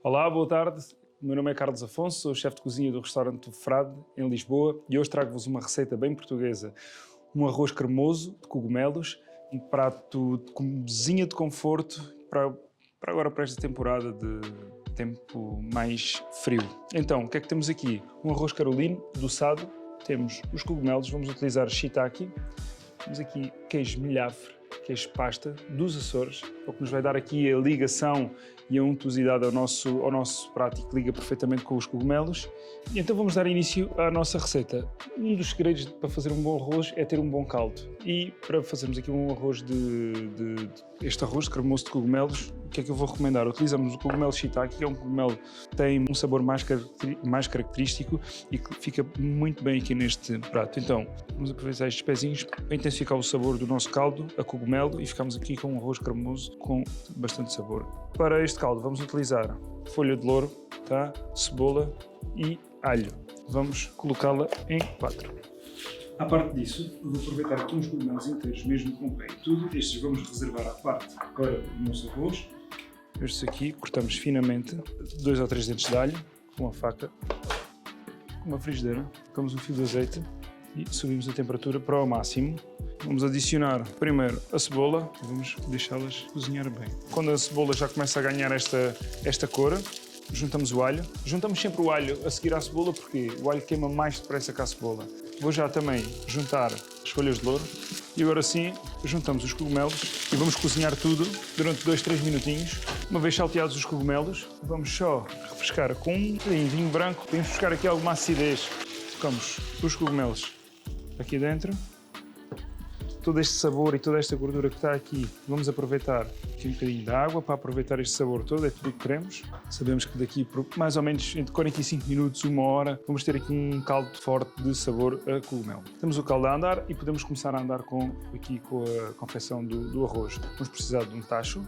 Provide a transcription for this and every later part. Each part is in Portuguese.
Olá, boa tarde. O meu nome é Carlos Afonso, sou chefe de cozinha do restaurante do Frade, em Lisboa, e hoje trago-vos uma receita bem portuguesa. Um arroz cremoso de cogumelos, um prato de cozinha de conforto para esta temporada de tempo mais frio. Então, o que é que temos aqui? Um arroz carolino, adoçado, temos os cogumelos, vamos utilizar shiitake, temos aqui queijo milhafre, queijo pasta dos Açores, o que nos vai dar aqui a ligação e a untuosidade ao nosso prato e que liga perfeitamente com os cogumelos. E então vamos dar início à nossa receita. Um dos segredos para fazer um bom arroz é ter um bom caldo. E para fazermos aqui um arroz este arroz cremoso de cogumelos, o que é que eu vou recomendar? Utilizamos o cogumelo shiitake, que é um cogumelo que tem um sabor mais característico e que fica muito bem aqui neste prato. Então, vamos aproveitar estes pezinhos para intensificar o sabor do nosso caldo a cogumelo e ficamos aqui com um arroz cremoso com bastante sabor. Para este caldo vamos utilizar folha de louro, tá? Cebola e alho. Vamos colocá-la em 4. À parte disso, eu vou aproveitar aqui uns cogumelos inteiros, mesmo com pé e tudo. Estes vamos reservar à parte para o nosso arroz. Estes aqui cortamos finamente, 2 ou 3 dentes de alho, com uma faca, com uma frigideira, colocamos um fio de azeite e subimos a temperatura para o máximo. Vamos adicionar primeiro a cebola e vamos deixá-las cozinhar bem. Quando a cebola já começa a ganhar esta cor, juntamos o alho. Juntamos sempre o alho a seguir à cebola porque o alho queima mais depressa que a cebola. Vou já também juntar as folhas de louro e agora sim juntamos os cogumelos e vamos cozinhar tudo durante 2-3 minutinhos. Uma vez salteados os cogumelos, vamos só refrescar com um bocadinho de vinho branco. Podemos buscar aqui alguma acidez. Colocamos os cogumelos aqui dentro. Todo este sabor e toda esta gordura que está aqui, vamos aproveitar aqui um bocadinho de água para aproveitar este sabor todo, é tudo o que queremos. Sabemos que daqui por mais ou menos entre 45 minutos, 1 hora, vamos ter aqui um caldo forte de sabor a cogumelo. Temos o caldo a andar e podemos começar a andar com a confecção do arroz. Vamos precisar de um tacho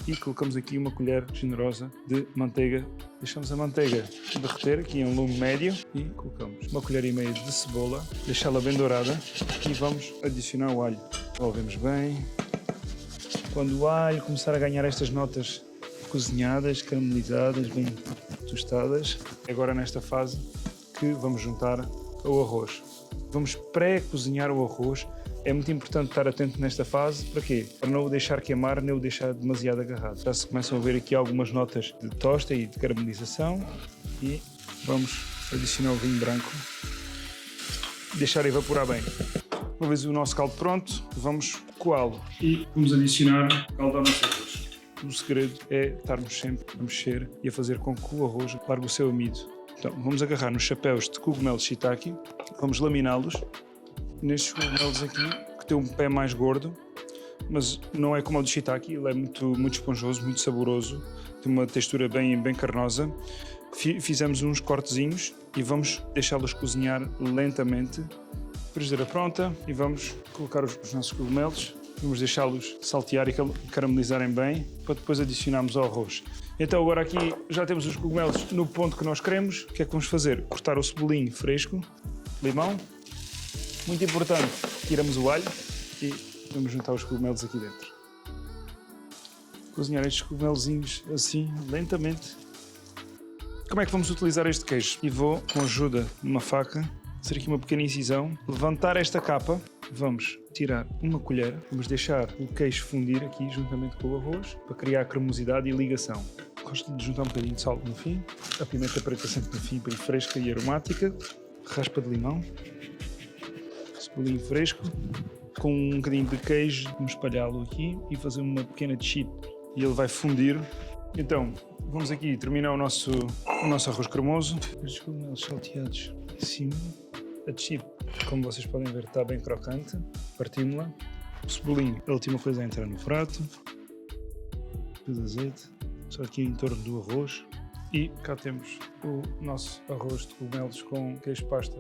e colocamos aqui uma colher generosa de manteiga. Deixamos a manteiga derreter aqui em um lume médio e colocamos uma colher e meia de cebola, deixá-la bem dourada e vamos adicionar o alho. Envolvemos bem. Quando o alho começar a ganhar estas notas cozinhadas, caramelizadas, bem tostadas, é agora nesta fase que vamos juntar o arroz. Vamos pré-cozinhar o arroz. É muito importante estar atento nesta fase, para quê? Para não o deixar queimar, nem o deixar demasiado agarrado. Já se começam a ver aqui algumas notas de tosta e de caramelização e vamos adicionar o vinho branco, deixar evaporar bem. Uma vez o nosso caldo pronto, vamos coá-lo e vamos adicionar caldo ao nosso arroz. O segredo é estarmos sempre a mexer e a fazer com que o arroz largue o seu amido. Então, vamos agarrar nos chapéus de cogumelo shiitake, vamos laminá-los. Nestes cogumelos aqui, que tem um pé mais gordo, mas não é como o do shiitake, ele é muito esponjoso, muito saboroso, tem uma textura bem carnosa. Fizemos uns cortezinhos e vamos deixá-los cozinhar lentamente. Frigideira pronta e vamos colocar os nossos cogumelos, vamos deixá-los saltear e caramelizarem bem, para depois adicionarmos ao arroz. Então agora aqui já temos os cogumelos no ponto que nós queremos. O que é que vamos fazer? Cortar o cebolinho fresco, limão. Muito importante, tiramos o alho e vamos juntar os cogumelos aqui dentro. Cozinhar estes cogumelozinhos assim, lentamente. Como é que vamos utilizar este queijo? E vou, com a ajuda de uma faca, fazer aqui uma pequena incisão, levantar esta capa, vamos tirar uma colher, vamos deixar o queijo fundir aqui juntamente com o arroz, para criar cremosidade e ligação. Gosto de juntar um bocadinho de sal no fim, a pimenta preta sempre no fim, bem fresca e aromática, raspa de limão. Bolinho fresco, com um bocadinho de queijo, vamos espalhá-lo aqui e fazer uma pequena chip e ele vai fundir. Então, vamos aqui terminar o nosso arroz cremoso. Estes cogumelos salteados em cima. A chip, como vocês podem ver, está bem crocante. Partimos-la. O cebolinho, a última coisa a entrar no prato. Fio de azeite, só aqui em torno do arroz. E cá temos o nosso arroz de cogumelos com queijo pasta